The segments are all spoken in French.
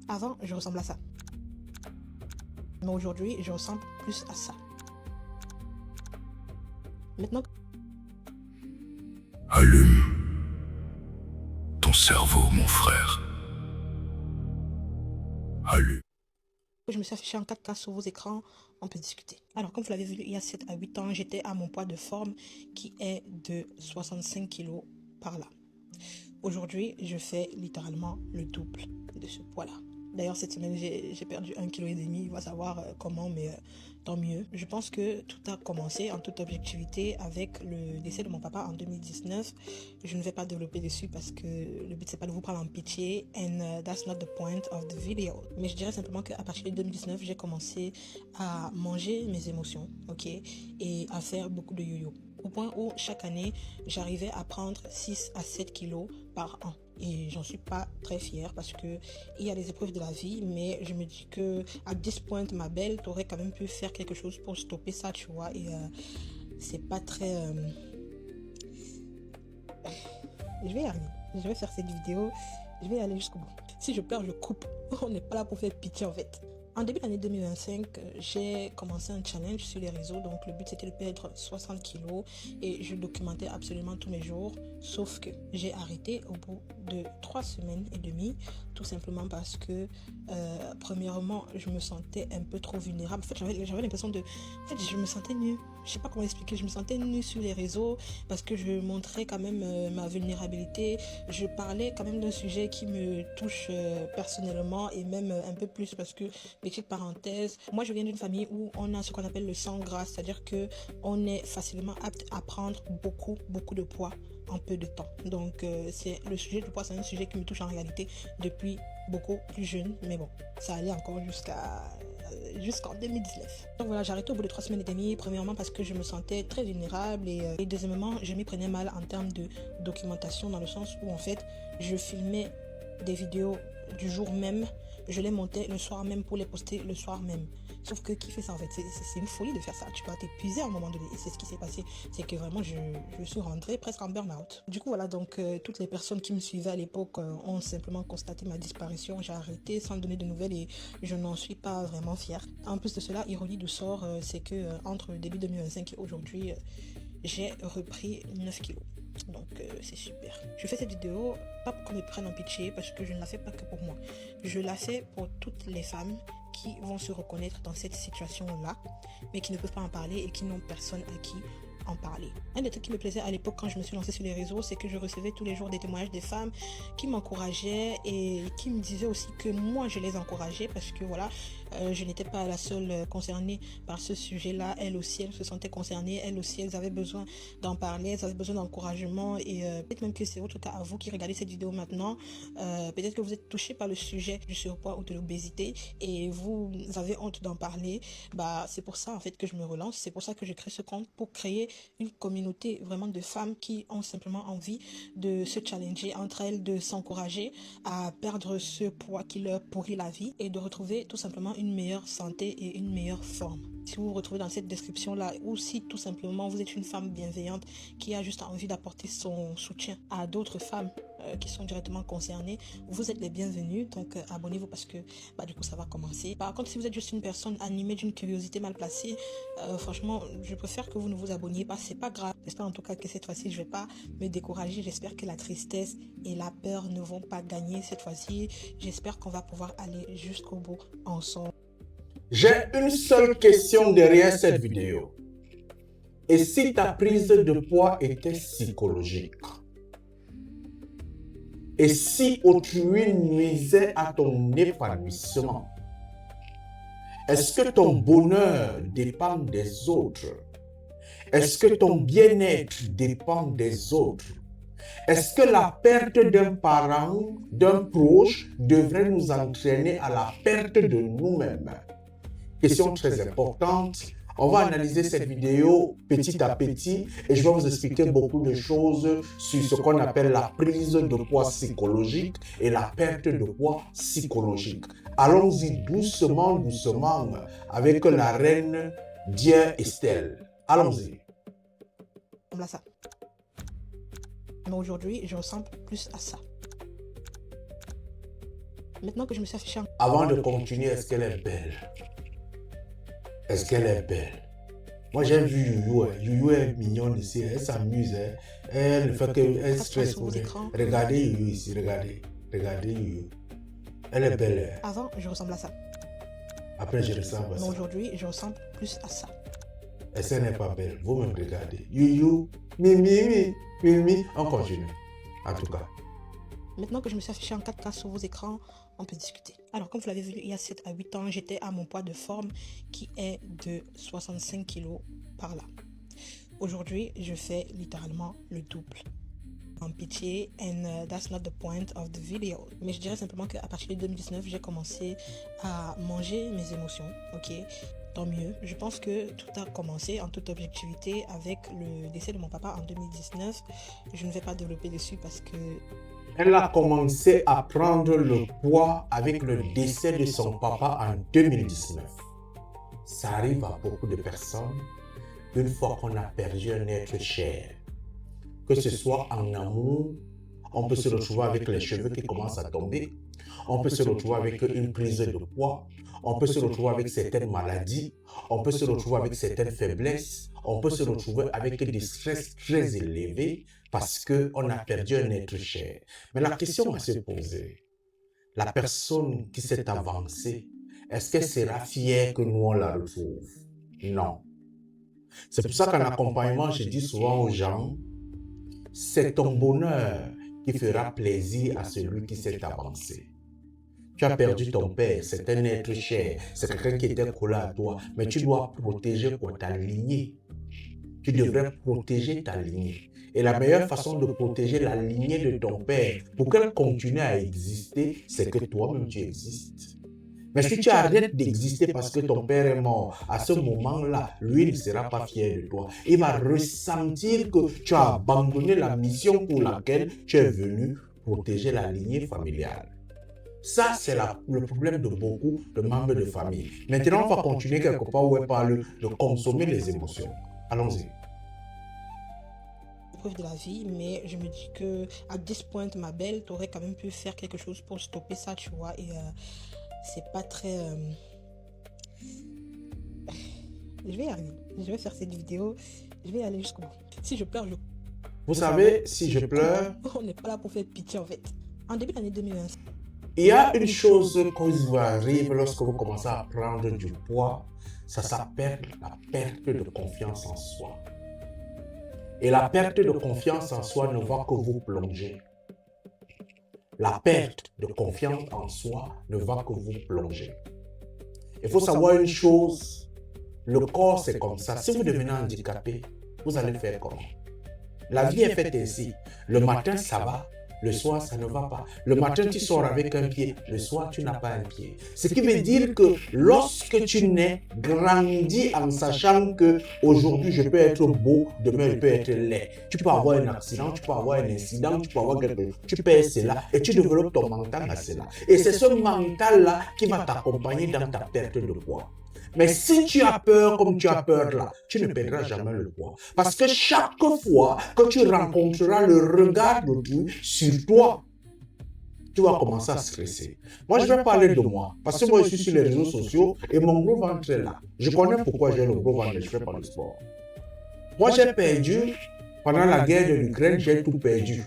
Avant, je ressemblais à ça. Mais aujourd'hui, je ressemble plus à ça. Maintenant, Allume ton cerveau, mon frère. Allume. que je me suis affichée en 4K sur vos écrans, on peut discuter. Alors, comme vous l'avez vu, il y a 7 à 8 ans, j'étais à mon poids de forme qui est de 65 kg par là. Aujourd'hui, je fais littéralement le double de ce poids-là. D'ailleurs, cette semaine, j'ai perdu 1,5 kg. On va savoir comment, mais tant mieux. Je pense que tout a commencé en toute objectivité avec le décès de mon papa en 2019. Je ne vais pas développer dessus parce que le but, c'est pas de vous prendre en pitié. And that's not the point of the video. Mais je dirais simplement qu'à partir de 2019, j'ai commencé à manger mes émotions, ok, et à faire beaucoup de yo-yo. Au point où chaque année, j'arrivais à prendre 6 à 7 kilos par an. Et j'en suis pas très fière parce que il y a des épreuves de la vie, mais je me dis que à this point, ma belle, t'aurais quand même pu faire quelque chose pour stopper ça, tu vois. Et c'est pas très. Je vais y arriver. Je vais faire cette vidéo. Je vais y aller jusqu'au bout. Si je pleure, je coupe. On n'est pas là pour faire pitié en fait. En début d'année 2025, j'ai commencé un challenge sur les réseaux. Donc le but c'était de perdre 60 kilos et je documentais absolument tous mes jours. Sauf que j'ai arrêté au bout de 3 semaines et demie. Tout simplement parce que premièrement, je me sentais un peu trop vulnérable. En fait, j'avais l'impression de... En fait, je me sentais nue. Je sais pas comment expliquer. Je me sentais nue sur les réseaux parce que je montrais quand même ma vulnérabilité. Je parlais quand même d'un sujet qui me touche personnellement et même un peu plus parce que, petite parenthèse, moi je viens d'une famille où on a ce qu'on appelle le sang gras, c'est-à-dire que on est facilement apte à prendre beaucoup de poids en peu de temps. Donc c'est le sujet du poids, c'est un sujet qui me touche en réalité depuis beaucoup plus jeune, mais bon, ça allait encore jusqu'en 2019. Donc voilà, j'ai arrêté au bout de 3 semaines et demie. Premièrement parce que je me sentais très vulnérable et deuxièmement, je m'y prenais mal en termes de documentation dans le sens où en fait, je filmais des vidéos du jour même, je les montais le soir même pour les poster le soir même. Sauf que qui fait ça en fait, c'est une folie de faire ça. Tu vas t'épuiser à un moment donné. Et c'est ce qui s'est passé. C'est que vraiment, je suis rentrée presque en burn-out. Du coup, voilà, donc toutes les personnes qui me suivaient à l'époque ont simplement constaté ma disparition. J'ai arrêté sans donner de nouvelles et je n'en suis pas vraiment fière. En plus de cela, ironie du sort, c'est que entre début 2025 et aujourd'hui, j'ai repris 9 kilos. Donc c'est super. Je fais cette vidéo pas pour qu'on me prenne en pitié parce que je ne la fais pas que pour moi. Je la fais pour toutes les femmes qui vont se reconnaître dans cette situation-là, mais qui ne peuvent pas en parler et qui n'ont personne à qui en parler. Un des trucs qui me plaisait à l'époque quand je me suis lancée sur les réseaux, c'est que je recevais tous les jours des témoignages des femmes qui m'encourageaient et qui me disaient aussi que moi je les encourageais parce que voilà, je n'étais pas la seule concernée par ce sujet-là. Elles aussi, elles se sentaient concernées. Elles aussi, elles avaient besoin d'en parler. Elles avaient besoin d'encouragement. Et peut-être même que c'est votre cas à vous qui regardez cette vidéo maintenant. Peut-être que vous êtes touché par le sujet du surpoids ou de l'obésité et vous avez honte d'en parler. Bah, c'est pour ça en fait que je me relance. C'est pour ça que je crée ce compte pour créer une communauté vraiment de femmes qui ont simplement envie de se challenger entre elles, de s'encourager à perdre ce poids qui leur pourrit la vie et de retrouver tout simplement une meilleure santé et une meilleure forme. Si vous vous retrouvez dans cette description-là ou si tout simplement vous êtes une femme bienveillante qui a juste envie d'apporter son soutien à d'autres femmes qui sont directement concernées, vous êtes les bienvenus. Donc abonnez-vous parce que du coup ça va commencer. Par contre, si vous êtes juste une personne animée d'une curiosité mal placée, franchement, je préfère que vous ne vous abonniez pas. C'est pas grave. J'espère en tout cas que cette fois-ci je vais pas me décourager. J'espère que la tristesse et la peur ne vont pas gagner cette fois-ci. J'espère qu'on va pouvoir aller jusqu'au bout ensemble. J'ai une seule question derrière cette vidéo. Et si ta prise de poids était psychologique? Et si autrui nuisait à ton épanouissement? Est-ce que ton bonheur dépend des autres? Est-ce que ton bien-être dépend des autres? Est-ce que la perte d'un parent, d'un proche, devrait nous entraîner à la perte de nous-mêmes? Question très importante. On va analyser cette vidéo petit à petit et je vais vous expliquer beaucoup de choses sur ce qu'on appelle la prise de poids psychologique et la perte de poids psychologique. Allons-y doucement, doucement avec la reine Dear Estelle. Allons-y. À ça. Mais aujourd'hui, je ressemble plus à ça. Maintenant que je me suis affichée en... Avant de continuer, est-ce qu'elle est belle? Est-ce qu'elle est belle? Moi, j'ai vu Youyou. Youyou est mignonne ici. Elle s'amuse. Elle ne fait qu'elle stresse sur pour vos elle. écrans. Regardez Youyou ici. Regardez. Regardez Youyou. Elle est belle. Avant, je ressemble à ça. Après, je ressemble à Mais ça. aujourd'hui, je ressemble plus à ça. Est-ce qu'elle n'est pas belle? Vous-même regardez. Youyou. Mimi. Mimi. On continue. En tout cas. Maintenant que je me suis affichée en 4K sur vos écrans, on peut discuter. Alors, comme vous l'avez vu, il y a 7 à 8 ans, j'étais à mon poids de forme qui est de 65 kg par là. Aujourd'hui, je fais littéralement le double. En pitié, and that's not the point of the video. Mais je dirais simplement qu'à partir de 2019, j'ai commencé à manger mes émotions, ok? Tant mieux. Je pense que tout a commencé en toute objectivité avec le décès de mon papa en 2019. Je ne vais pas développer dessus parce que... Elle a commencé à prendre le poids avec le décès de son papa en 2019. Ça arrive à beaucoup de personnes une fois qu'on a perdu un être cher. Que ce soit en amour, on peut se retrouver avec les cheveux qui commencent à tomber. On peut se retrouver avec une prise de poids. On peut se retrouver avec certaines maladies. On peut se retrouver avec certaines faiblesses. On peut se retrouver avec des stress très élevés parce qu'on a perdu un être cher. Mais la question à se poser, la personne qui s'est avancée, est-ce qu'elle sera fière que nous on la retrouve? Non. C'est pour ça qu'en accompagnement, je dis souvent aux gens, c'est ton bonheur qui fera plaisir à celui qui s'est avancé. Tu as perdu ton père, c'est un être cher, c'est quelqu'un qui était collé à toi, mais tu dois protéger ta lignée. Tu devrais protéger ta lignée. Et la meilleure façon de protéger la lignée de ton père pour qu'elle continue à exister, c'est que toi-même tu existes. Mais si tu arrêtes d'exister parce que ton père est mort, à ce moment-là, lui ne sera pas fier de toi. Il va ressentir que tu as abandonné la mission pour laquelle tu es venu protéger la lignée familiale. Ça, c'est le problème de beaucoup de membres de famille. Maintenant, on va continuer quelque part où elle parle de consommer les émotions. Allons-y. De la vie, mais je me dis que à this point, ma belle, tu aurais quand même pu faire quelque chose pour stopper ça, tu vois, et c'est pas très... Je vais y arriver, je vais faire cette vidéo, je vais y aller jusqu'au bout. Si je pleure, je... Vous savez, si je pleure... On n'est pas là pour faire pitié en fait. En début d'année 2020... Il y a une chose qui vous arrive lorsque vous commencez à prendre du poids, ça s'appelle la perte de confiance en soi. Et la perte de confiance en soi ne va que vous plonger. La perte de confiance en soi ne va que vous plonger. Il faut savoir une chose, le corps c'est comme ça. Si vous devenez handicapé, vous allez faire comment? La vie est faite ainsi. Le matin ça va, le soir ça ne va pas. Le matin tu sors avec un pied, le soir tu n'as pas un pied. Ce qui veut dire que lorsque tu nais, grandis en sachant que aujourd'hui je peux être beau, demain je peux être laid. Tu peux avoir un accident, tu peux avoir un incident, tu peux avoir quelque chose, tu perds cela et tu développes ton mental à cela. Et c'est ce mental-là qui va t'accompagner dans ta perte de poids. Mais si tu as peur comme tu as peur là, tu ne perdras jamais le poids. Parce que chaque fois que tu rencontreras le regard d'autrui sur toi, tu vas commencer à stresser. Moi, je vais parler de moi. Parce que moi, je suis sur les réseaux sociaux et mon gros ventre est là. Je connais pourquoi j'ai le gros ventre, je fais pas de sport. Moi, j'ai perdu, pendant la guerre de l'Ukraine, j'ai tout perdu.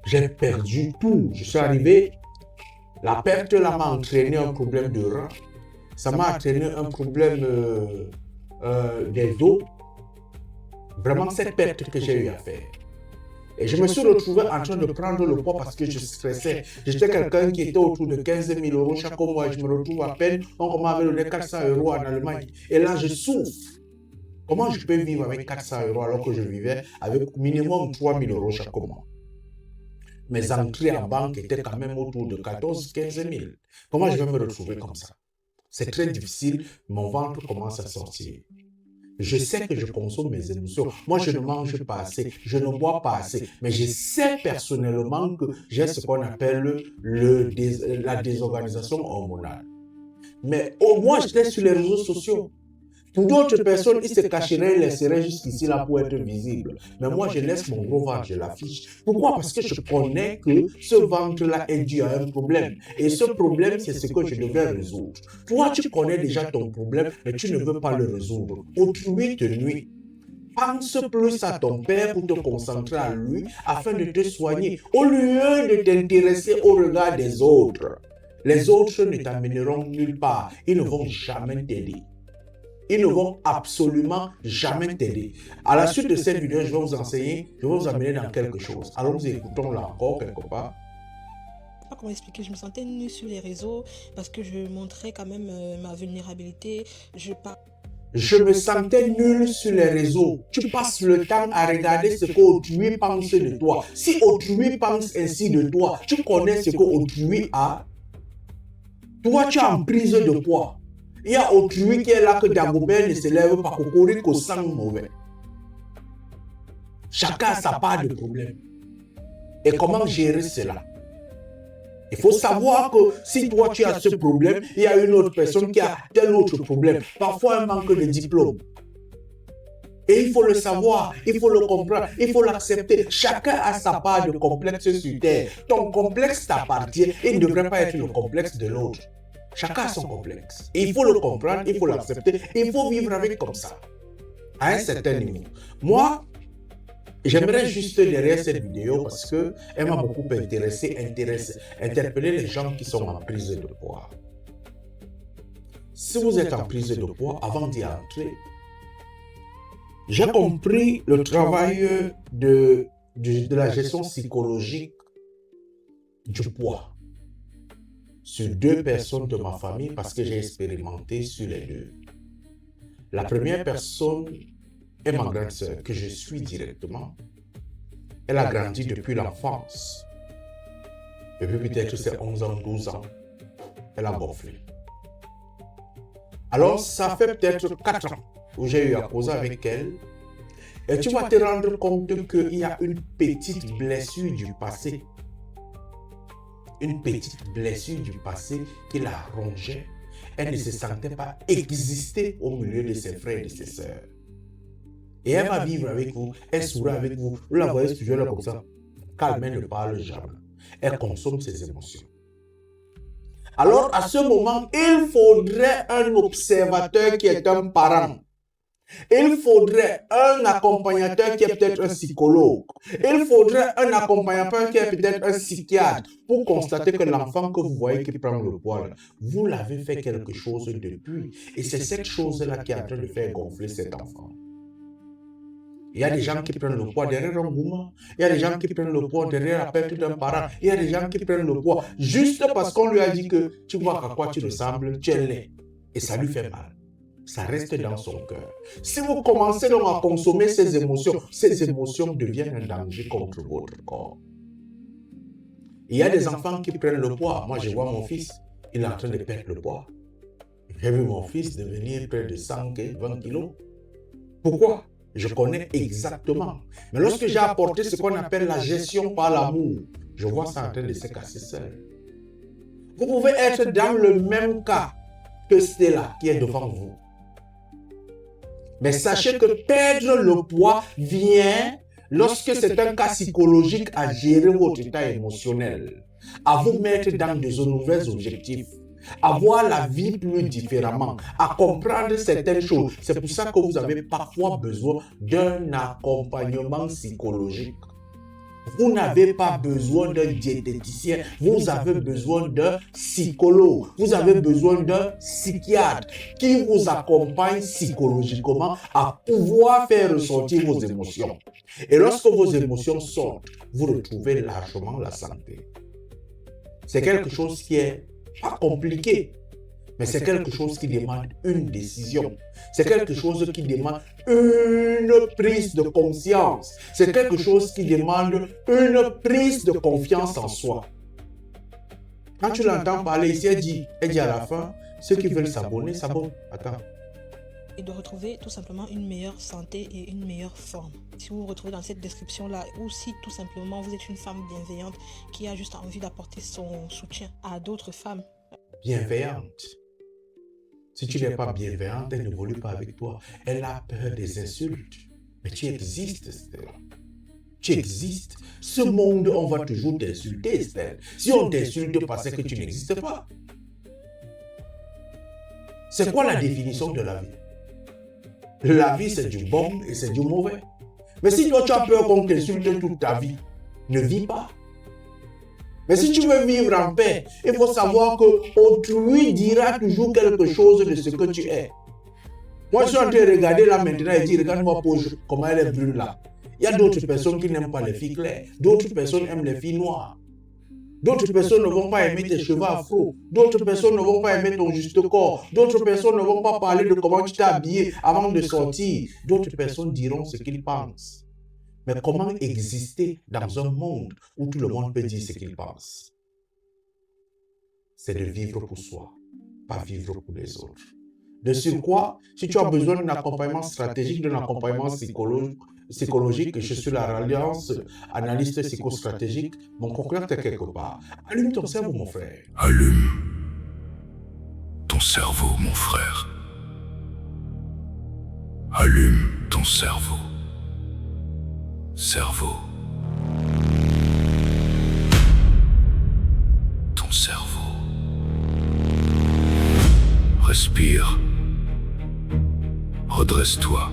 J'ai perdu tout. Je suis arrivé, la perte là m'a entraîné un problème de rein. Ça m'a entraîné un problème des os. Vraiment, cette perte que j'ai eu à faire. Et je me suis retrouvé en train de prendre le poids parce que je stressais. J'étais quelqu'un qui était autour de 15 000 € chaque mois et je me retrouve à peine. On m'avait donné 400 € en Allemagne. Et là, je souffre. Comment je peux vivre avec 400 € alors que je vivais avec minimum 3 000 € chaque mois? Mes entrées en banque étaient quand même autour de 14 000 à 15 000. Comment je vais me retrouver comme ça? C'est très difficile, mon ventre commence à sortir. Je sais que je consomme mes émotions. Moi, je ne mange pas assez, je ne bois pas assez. Mais je sais personnellement que j'ai ce qu'on appelle la désorganisation hormonale. Mais au moins, j'étais sur les réseaux sociaux. Pour d'autres personnes, ils se cacheraient, ils laisseraient jusqu'ici là pour être visibles. Mais moi, je laisse mon gros ventre, je l'affiche. Pourquoi? Parce que je connais que ce ventre-là est dû à un problème. Et ce problème, c'est ce que je devais résoudre. Toi, tu connais déjà ton problème, mais tu ne veux pas le résoudre. Autrui te nuit. Pense plus à ton père pour te concentrer à lui afin de te soigner, au lieu de t'intéresser au regard des autres. Les autres ne t'amèneront nulle part. Ils ne vont jamais t'aider. Ils ne vont absolument jamais t'aider. À la suite de cette vidéo, je vais vous enseigner, je vais vous amener dans quelque chose. Alors nous écoutons là encore quelque part. Pas comment expliquer, je me sentais nue sur les réseaux parce que je montrais quand même ma vulnérabilité. Je me sentais nul sur les réseaux. Tu passes le temps à regarder ce qu'autrui pense de toi. Si autrui pense ainsi de toi, tu connais ce qu'autrui a. Toi, tu es en prise de poids. Il y a autrui qui est là que Dagobert ne se lève pas, Cocorico sent mauvais. Chacun a sa part de problème. Et comment gérer cela? Il faut savoir que si toi tu as ce problème, il y a une autre personne qui a tel autre problème. Parfois un manque de diplôme. Et il faut le savoir, il faut le comprendre, il faut l'accepter. Chacun a sa part de complexe sur terre. Ton complexe t'appartient et ne devrait pas être le complexe de l'autre. Chacun a son complexe. Et il faut le comprendre, il faut l'accepter, il faut vivre avec comme ça. À un certain niveau. Moi, j'aimerais juste derrière cette vidéo parce qu'elle m'a beaucoup interpellé les gens qui sont en prise de poids. Si vous êtes en prise de poids, avant d'y entrer, j'ai compris le travail de la gestion psychologique du poids sur deux personnes de ma famille parce que j'ai expérimenté sur les deux. La première personne est ma grande sœur que je suis directement. Elle a grandi depuis l'enfance. Depuis peut-être ses 11 ans, 12 ans, elle a gonflé. Alors, ça fait peut-être 4 ans où j'ai eu à causer avec elle. Et tu vas te rendre compte qu'il y a une petite blessure du passé. Une petite blessure du passé qui la rongeait. Elle ne se sentait pas exister au milieu de ses frères et de ses sœurs. Et elle va vivre avec vous, elle sourit avec vous, vous la voyez toujours là comme ça. Calme, elle ne parle jamais. Elle consomme ses émotions. Alors, à ce moment, il faudrait un observateur qui est un parent. Il faudrait un accompagnateur qui est peut-être un psychologue. Il faudrait un accompagnateur qui est peut-être un psychiatre pour constater que l'enfant que vous voyez qui prend le poids, vous l'avez fait quelque chose depuis. Et c'est cette chose-là qui est en train de faire gonfler cet enfant. Il y a des gens qui prennent le poids derrière un mouvement. Il y a des gens qui prennent le poids derrière la perte d'un parent. Il y a des gens qui prennent le poids juste parce qu'on lui a dit que tu vois à quoi tu ressembles, tu es laid. Et ça lui fait mal. Ça reste dans son cœur. Si vous commencez donc à consommer ces émotions deviennent un danger contre votre corps. Il y a des enfants qui prennent le poids. Moi, je vois mon fils, il est en train de perdre le poids. J'ai vu mon fils devenir près de 120 kilos. Pourquoi? Je connais exactement. Mais lorsque j'ai apporté ce qu'on appelle la gestion par l'amour, je vois ça en train de se casser seul. Vous pouvez être dans le même cas que Stella qui est devant vous. Mais sachez que perdre le poids vient lorsque c'est un cas psychologique à gérer votre état émotionnel, à vous mettre dans de nouveaux objectifs, à voir la vie plus différemment, à comprendre certaines choses. C'est pour ça que vous avez parfois besoin d'un accompagnement psychologique. Vous n'avez pas besoin d'un diététicien, vous avez besoin d'un psychologue, vous avez besoin d'un psychiatre qui vous accompagne psychologiquement à pouvoir faire ressortir vos émotions. Et lorsque vos émotions sortent, vous retrouvez largement la santé. C'est quelque chose qui est pas compliqué, mais c'est quelque chose qui demande une décision. C'est quelque chose qui demande une prise de conscience. C'est quelque chose qui demande une prise de confiance en soi. Quand tu l'entends parler ici, elle dit à la fin, ceux qui veulent s'abonner, s'abonnent. Attends. Et de retrouver tout simplement une meilleure santé et une meilleure forme. Si vous vous retrouvez dans cette description-là, ou si tout simplement vous êtes une femme bienveillante qui a juste envie d'apporter son soutien à d'autres femmes. Bienveillante. Si tu n'es pas bienveillante, elle ne évolue pas avec toi. Elle a peur des insultes. Mais tu existes, Estelle. Tu existes. Ce monde, on va toujours t'insulter, Estelle. Si on t'insulte pas, c'est que tu n'existes pas. C'est quoi la définition de la vie? La vie, c'est du bon et c'est du mauvais. Mais si toi, tu as peur qu'on t'insulte toute ta vie, ne vis pas. Mais si tu veux vivre en paix, il faut savoir que autrui dira toujours quelque chose de ce que tu es. Moi, je suis en train de regarder là maintenant et dire, regarde-moi comment elle est brune là. Il y a d'autres personnes qui n'aiment pas les filles claires. D'autres personnes aiment les filles noires. D'autres personnes ne vont pas aimer tes cheveux afro. D'autres personnes ne vont pas aimer ton juste corps. D'autres personnes ne vont pas parler de comment tu t'es habillé avant de sortir. D'autres personnes diront ce qu'ils pensent. Mais comment exister dans un monde où tout le monde peut dire ce qu'il pense? C'est de vivre pour soi, pas vivre pour les autres. De surcroît, si tu as besoin d'un accompagnement stratégique, d'un accompagnement psychologique, je suis la Alliance analyste psychostratégique, mon contact est quelque part. Allume ton cerveau, mon frère. Allume ton cerveau, mon frère. Allume ton cerveau. Cerveau. Ton cerveau. Respire. Redresse-toi.